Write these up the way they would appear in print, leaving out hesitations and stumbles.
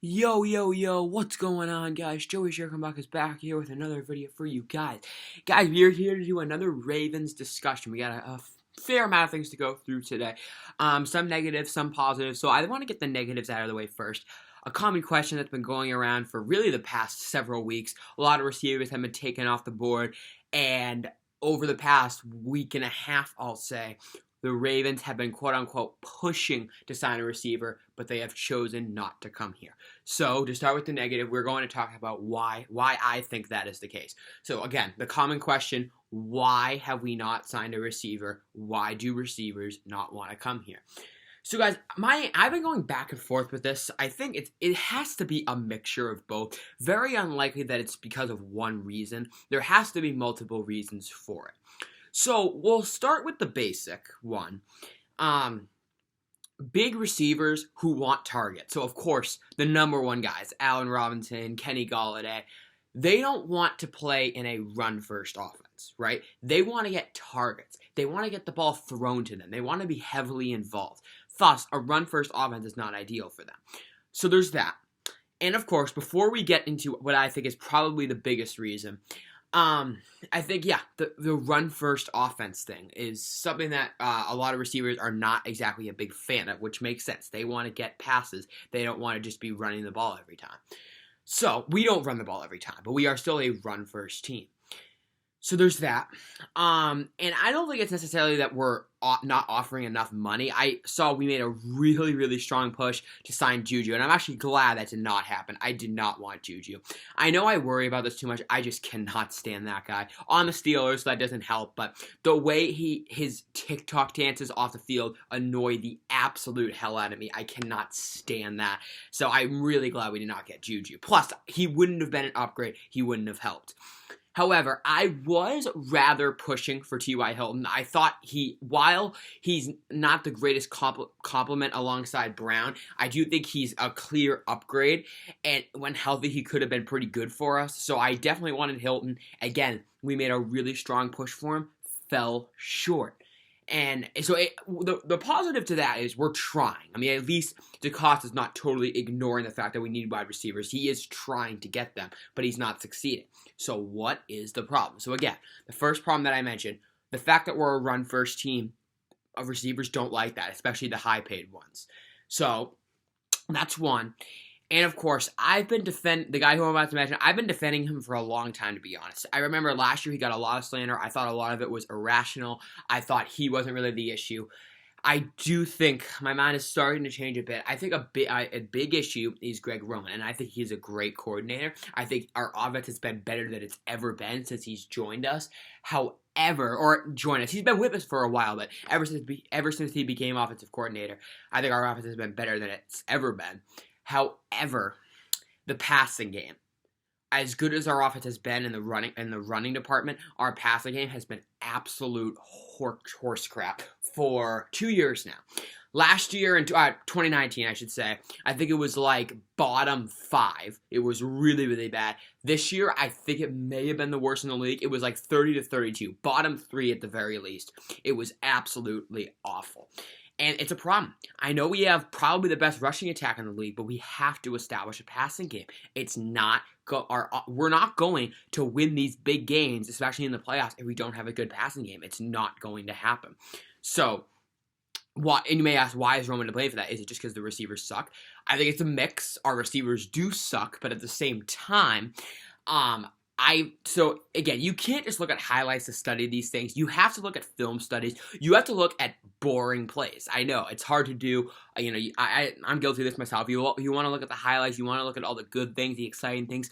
Yo, what's going on, guys? Joey Sherkenbach is back here with another video for you guys. Guys, we are here to do another Ravens discussion. We got a fair amount of things to go through today. Some negatives, some positives. So I want to get the negatives out of the way first. A common question that's been going around for really the past several weeks. A lot of receivers have been taken off the board, and over the past week and a half, I'll say, the Ravens have been quote-unquote pushing to sign a receiver, but they have chosen not to come here. So, to start with the negative, we're going to talk about why I think that is the case. So, again, the common question, why have we not signed a receiver? Why do receivers not want to come here? So, guys, I've been going back and forth with this. I think it has to be a mixture of both. Very unlikely that it's because of one reason. There has to be multiple reasons for it. So, we'll start with the basic one. Big receivers who want targets. So, of course, the number one guys, Allen Robinson, Kenny Golladay, they don't want to play in a run-first offense, right? They want to get targets. They want to get the ball thrown to them. They want to be heavily involved. Thus, a run-first offense is not ideal for them. So, there's that. And, of course, before we get into what I think is probably the biggest reason, I think, the run-first offense thing is something that a lot of receivers are not exactly a big fan of, which makes sense. They want to get passes. They don't want to just be running the ball every time. So, we don't run the ball every time, but we are still a run-first team. So there's that. And I don't think it's necessarily that we're not offering enough money. I saw we made a really, really strong push to sign Juju, and I'm actually glad that did not happen. I did not want Juju. I know I worry about this too much. I just cannot stand that guy. On the Steelers, so that doesn't help, but the way his TikTok dances off the field annoy the absolute hell out of me. I cannot stand that. So I'm really glad we did not get Juju. Plus, he wouldn't have been an upgrade. He wouldn't have helped. However, I was rather pushing for T.Y. Hilton. I thought while he's not the greatest compliment alongside Brown, I do think he's a clear upgrade. And when healthy, he could have been pretty good for us. So I definitely wanted Hilton. Again, we made a really strong push for him, fell short. And so the positive to that is we're trying. I mean, at least Decosta is not totally ignoring the fact that we need wide receivers. He is trying to get them, but he's not succeeding. So what is the problem? So again, the first problem that I mentioned, the fact that we're a run-first team, receivers don't like that, especially the high-paid ones. So that's one. And, of course, I've been the guy who I'm about to mention, I've been defending him for a long time, to be honest. I remember last year he got a lot of slander. I thought a lot of it was irrational. I thought he wasn't really the issue. I do think my mind is starting to change a bit. I think a big issue is Greg Roman, and I think he's a great coordinator. I think our offense has been better than it's ever been since he's joined us. He's been with us for a while, but ever since he became offensive coordinator, I think our offense has been better than it's ever been. However, the passing game, as good as our offense has been in the running department, our passing game has been absolute horse crap for 2 years now. Last year, in 2019, I should say, I think it was like bottom 5. It was really, really bad. This year, I think it may have been the worst in the league. It was like 30 to 32, bottom 3 at the very least. It was absolutely awful. And it's a problem. I know we have probably the best rushing attack in the league, but we have to establish a passing game. We're not going to win these big games, especially in the playoffs, if we don't have a good passing game. It's not going to happen. So, and you may ask, why is Roman to blame for that? Is it just because the receivers suck? I think it's a mix. Our receivers do suck, but at the same time, so again, you can't just look at highlights to study these things. You have to look at film studies. You have to look at boring plays. I know it's hard to do. I'm guilty of this myself. You want to look at the highlights. You want to look at all the good things, the exciting things,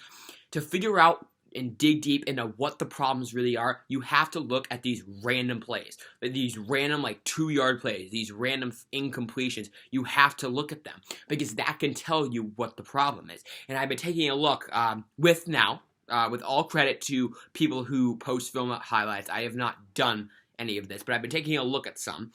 to figure out and dig deep into what the problems really are. You have to look at these random plays, these random 2-yard plays, these random incompletions. You have to look at them because that can tell you what the problem is. And I've been taking a look with all credit to people who post film highlights, I have not done any of this, but I've been taking a look at some,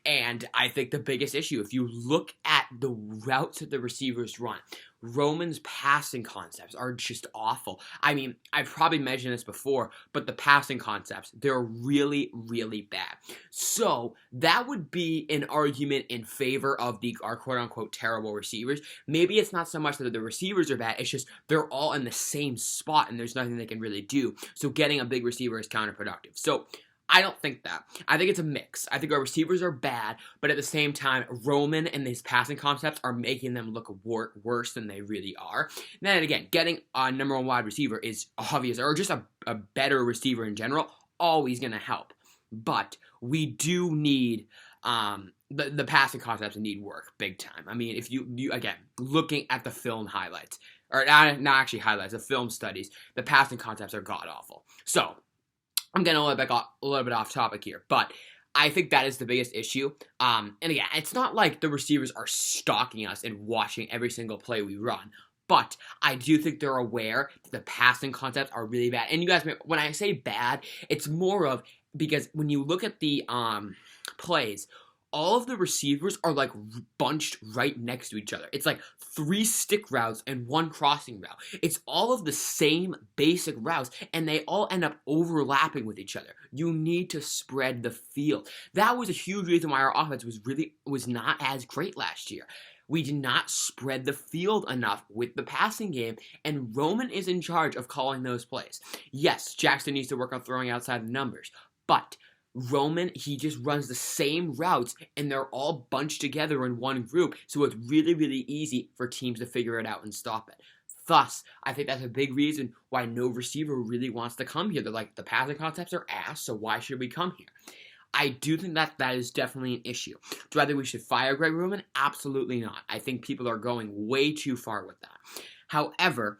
and I think the biggest issue, if you look at the routes that the receivers run, Roman's passing concepts are just awful. I mean, I've probably mentioned this before, but the passing concepts, they're really, really bad. So that would be an argument in favor of our quote-unquote terrible receivers. Maybe it's not so much that the receivers are bad, it's just they're all in the same spot and there's nothing they can really do. So getting a big receiver is counterproductive. So I don't think that. I think it's a mix. I think our receivers are bad, but at the same time, Roman and these passing concepts are making them look worse than they really are. And then again, getting a number one wide receiver is obvious, or just a better receiver in general, always going to help. But we do need the passing concepts need work big time. I mean, if you again, looking at the film highlights, or not actually highlights, the film studies, the passing concepts are god-awful. So I'm getting a little bit off topic here, but I think that is the biggest issue. And again, it's not like the receivers are stalking us and watching every single play we run, but I do think they're aware that the passing concepts are really bad. And you guys, when I say bad, it's more of because when you look at the plays, all of the receivers are like bunched right next to each other. It's like 3 stick routes and 1 crossing route. It's all of the same basic routes, and they all end up overlapping with each other. You need to spread the field. That was a huge reason why our offense was not as great last year. We did not spread the field enough with the passing game, and Roman is in charge of calling those plays. Yes, Jackson needs to work on throwing outside the numbers, but Roman, he just runs the same routes, and they're all bunched together in one group, so it's really, really easy for teams to figure it out and stop it. Thus, I think that's a big reason why no receiver really wants to come here. They're like, the passing concepts are ass, so why should we come here? I do think that is definitely an issue. Do I think we should fire Greg Roman? Absolutely not. I think people are going way too far with that. However,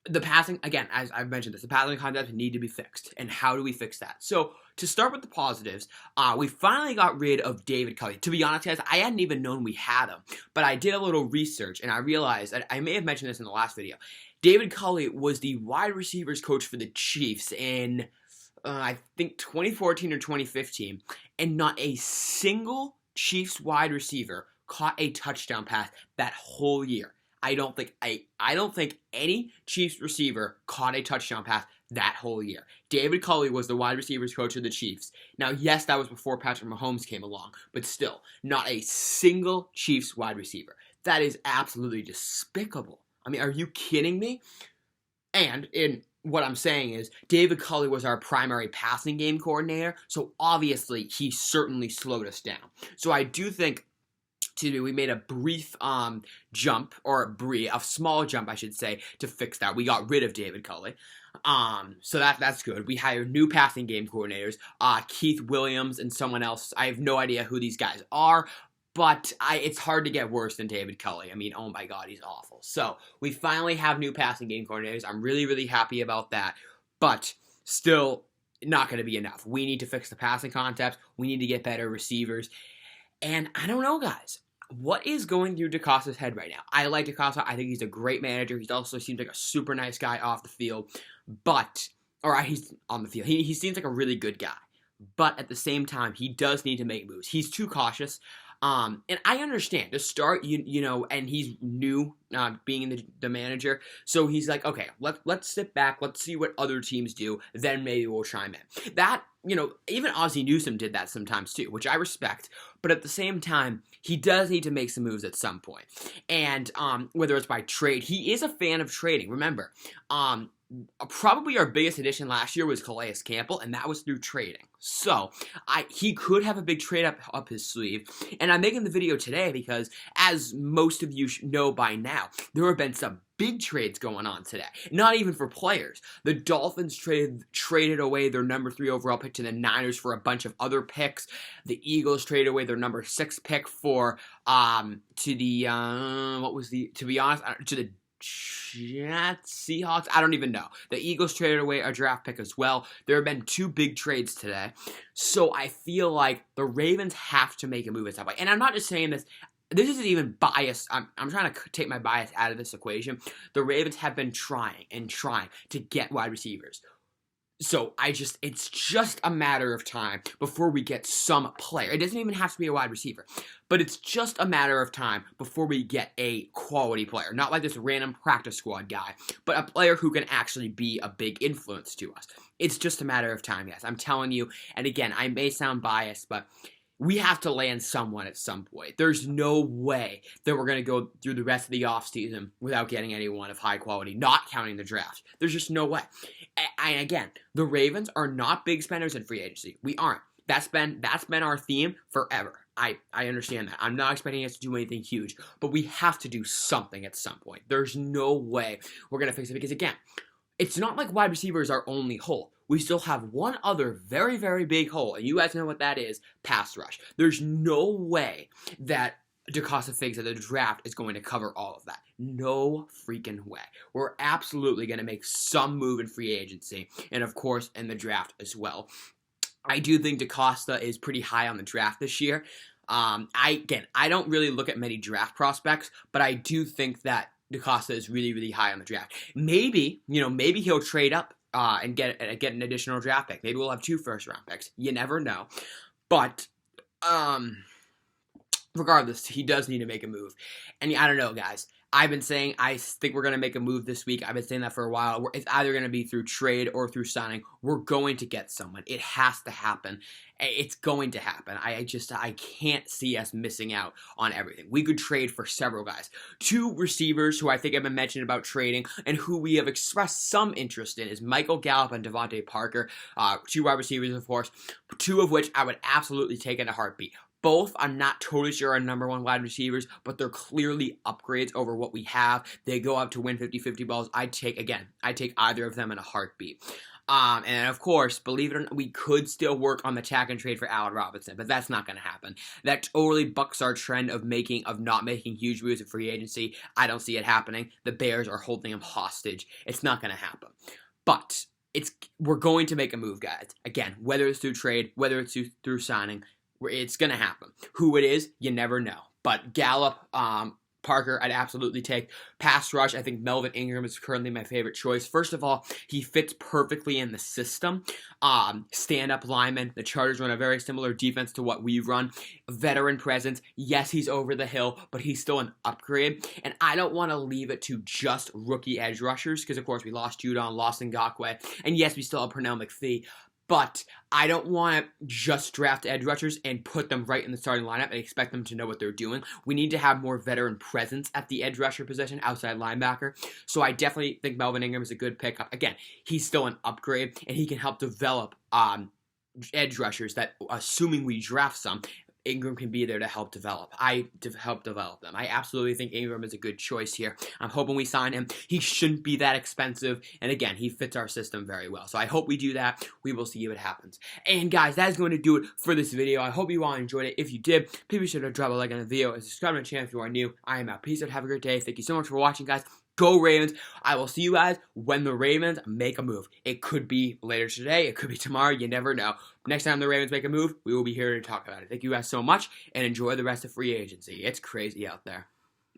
the passing, again, as I've mentioned this, the passing concepts need to be fixed. And how do we fix that? So, to start with the positives, we finally got rid of David Culley. To be honest, guys, I hadn't even known we had him. But I did a little research, and I realized, and I may have mentioned this in the last video, David Culley was the wide receivers coach for the Chiefs in, I think, 2014 or 2015. And not a single Chiefs wide receiver caught a touchdown pass that whole year. I don't think any Chiefs receiver caught a touchdown pass that whole year. David Culley was the wide receivers coach of the Chiefs. Now, yes, that was before Patrick Mahomes came along, but still, not a single Chiefs wide receiver. That is absolutely despicable. I mean, are you kidding me? And what I'm saying is, David Culley was our primary passing game coordinator, so obviously he certainly slowed us down. So I do think we made a brief jump, or a small jump, I should say, to fix that. We got rid of David Culley. So that's good. We hired new passing game coordinators, Keith Williams and someone else. I have no idea who these guys are, but it's hard to get worse than David Culley. I mean, oh my God, he's awful. So we finally have new passing game coordinators. I'm really, really happy about that, but still not going to be enough. We need to fix the passing concepts. We need to get better receivers. And I don't know, guys. What is going through Decosta's head right now? I like Decosta. I think he's a great manager. He also seems like a super nice guy off the field. He's on the field. He seems like a really good guy. But at the same time, he does need to make moves. He's too cautious. And I understand. To start, you know, and he's new, being the manager. So he's like, okay, let's sit back. Let's see what other teams do. Then maybe we'll chime in. That, you know, even Ozzie Newsome did that sometimes too, which I respect. But at the same time, he does need to make some moves at some point. And whether it's by trade, he is a fan of trading. Remember, probably our biggest addition last year was Calais Campbell, and that was through trading. So he could have a big trade up his sleeve. And I'm making the video today because, as most of you know by now, there have been some big trades going on today. Not even for players. The Dolphins traded away their number 3 overall pick to the Niners for a bunch of other picks. The Eagles traded away their number 6 pick to the Jets, Seahawks, I don't even know. The Eagles traded away a draft pick as well. There have been 2 big trades today. So I feel like the Ravens have to make a move at some point. And I'm not just saying this. This isn't even biased. I'm trying to take my bias out of this equation. The Ravens have been trying to get wide receivers. So it's just a matter of time before we get some player. It doesn't even have to be a wide receiver, but it's just a matter of time before we get a quality player. Not like this random practice squad guy, but a player who can actually be a big influence to us. It's just a matter of time, guys. I'm telling you, and again, I may sound biased, but we have to land someone at some point. There's no way that we're going to go through the rest of the offseason without getting anyone of high quality, not counting the draft. There's just no way. And again, the Ravens are not big spenders in free agency. We aren't. That's been our theme forever. I understand that. I'm not expecting us to do anything huge, but we have to do something at some point. There's no way we're going to fix it because, again, it's not like wide receiver is our only hole. We still have one other very, very big hole, and you guys know what that is, pass rush. There's no way that Decosta thinks that the draft is going to cover all of that. No freaking way. We're absolutely going to make some move in free agency, and of course in the draft as well. I do think Decosta is pretty high on the draft this year. I don't really look at many draft prospects, but I do think that Decosta is really, really high on the draft. Maybe he'll trade up and get an additional draft pick. Maybe we'll have 2 first-round picks. You never know. But regardless, he does need to make a move. And I don't know, guys. I've been saying I think we're going to make a move this week. I've been saying that for a while. It's either going to be through trade or through signing. We're going to get someone. It has to happen. It's going to happen. I can't see us missing out on everything. We could trade for several guys. 2 receivers who I think have been mentioned about trading and who we have expressed some interest in is Michael Gallup and Devontae Parker. 2 wide receivers, of course. 2 of which I would absolutely take in a heartbeat. Both, I'm not totally sure are number 1 wide receivers, but they're clearly upgrades over what we have. They go up to win 50-50 balls. I'd take either of them in a heartbeat. And of course, believe it or not, we could still work on the tack and trade for Allen Robinson, but that's not going to happen. That totally bucks our trend of not making huge moves in free agency. I don't see it happening. The Bears are holding him hostage. It's not going to happen. But we're going to make a move, guys. Again, whether it's through trade, whether it's through signing, it's going to happen. Who it is, you never know. But Gallup, Parker, I'd absolutely take. Pass rush, I think Melvin Ingram is currently my favorite choice. First of all, he fits perfectly in the system. Stand-up lineman. The Chargers run a very similar defense to what we run. Veteran presence. Yes, he's over the hill, but he's still an upgrade. And I don't want to leave it to just rookie edge rushers because, of course, we lost Judon, lost Ngakoue. And yes, we still have Pernell McPhee. But I don't want to just draft edge rushers and put them right in the starting lineup and expect them to know what they're doing. We need to have more veteran presence at the edge rusher position, outside linebacker. So I definitely think Melvin Ingram is a good pickup. Again, he's still an upgrade, and he can help develop edge rushers that, assuming we draft some, Ingram can be there to help develop. Them. I absolutely think Ingram is a good choice here. I'm hoping we sign him. He shouldn't be that expensive. And again, he fits our system very well. So I hope we do that. We will see if it happens. And guys, that is going to do it for this video. I hope you all enjoyed it. If you did, please be sure to drop a like on the video and subscribe to my channel if you are new. I am out. Peace out. Have a great day. Thank you so much for watching, guys. Go Ravens. I will see you guys when the Ravens make a move. It could be later today. It could be tomorrow. You never know. Next time the Ravens make a move, we will be here to talk about it. Thank you guys so much, and enjoy the rest of free agency. It's crazy out there.